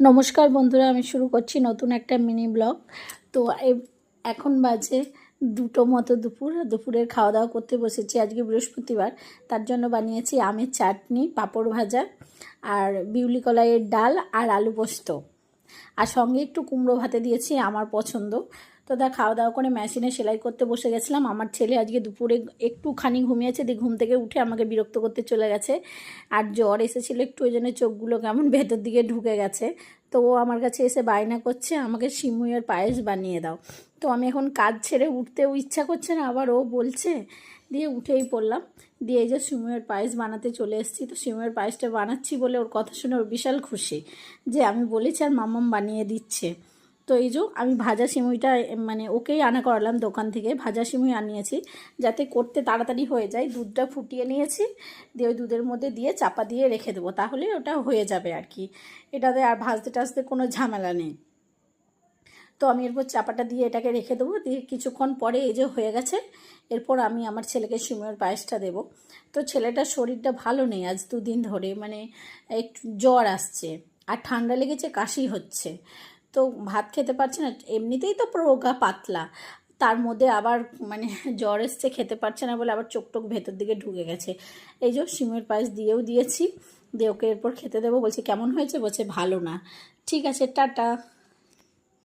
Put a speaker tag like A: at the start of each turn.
A: নমস্কার বন্ধুরা, আমি শুরু করছি নতুন একটা মিনি ব্লগ। তো এখন বাজে 2টো মতো দুপুরের খাওয়া দাওয়া করতে বসেছি। আজকে বৃহস্পতিবার, তার জন্য বানিয়েছি আমের চাটনি, পাঁপড় ভাজা আর বিউলি কলাইয়ের ডাল আর আলু পোস্ত, আর সঙ্গে একটু কুমড়ো ভাতে দিয়েছি, আমার পছন্দ। তো খাওয়া দাওয়া করে মেশিনে সেলাই করতে বসে গেছিলাম। আমার ছেলে আজকে দুপুরে একটুখানি ঘুমিয়েছে, দিয়ে ঘুম থেকে উঠে আমাকে বিরক্ত করতে চলে গেছে। আর জ্বর এসেছিলো একটু, ওই জন্য চোখগুলো কেমন ভেতর দিকে ঢুকে গেছে। তো ও আমার কাছে এসে বায়না করছে আমাকে সিমুইয়ের পায়েস বানিয়ে দাও। তো আমি এখন কাজ ছেড়ে উঠতেও ইচ্ছা করছে না, আবার ও বলছে, দিয়ে উঠেই পড়লাম। দিয়ে এই যে সিমুইয়ের পায়েস বানাতে চলে এসেছি। তো সিমুইয়ের পায়েসটা বানাচ্ছি বলে ওর কথা শুনে ওর বিশাল খুশি যে আমি বলেছি আর মাম্মাম বানিয়ে দিচ্ছে। তো এই যে আমি ভাজা সিমুইটা মানে ওকেই আনা করালাম দোকান থেকে, ভাজা সিমুই আনিয়েছি যাতে করতে তাড়াতাড়ি হয়ে যায়। দুধটা ফুটিয়ে নিয়েছি, দিয়ে ওই দুধের মধ্যে দিয়ে চাপা দিয়ে রেখে দেবো, তাহলে ওটা হয়ে যাবে আর কি। এটাতে আর ভাজতে টাজতে কোনো ঝামেলা নেই। তো আমি এরপর চাপাটা দিয়ে এটাকে রেখে দেবো, দিয়ে কিছুক্ষণ পরে এই যে হয়ে গেছে। এরপর আমি আমার ছেলেকে সিমুইয়ের পায়েসটা দেবো। তো ছেলেটার শরীরটা ভালো নেই আজ 2 দিন ধরে, মানে একটু জ্বর আসছে আর ঠান্ডা লেগেছে, কাশি হচ্ছে। তো ভাত খেতে পারছে না, এমনিতেই তো রোগা পাতলা, তার মধ্যে আবার মানে জ্বর এসছে, খেতে পারছে না বলে আবার চোখ টোক ভেতর দিকে ঢুকে গেছে। এই যে সিমুইয়ের পায়েস দিয়েও দিয়েছি, দিয়ে ওকে এরপর খেতে দেবো। বলছি কেমন হয়েছে, বলছে ভালো না। ঠিক আছে, টাটা।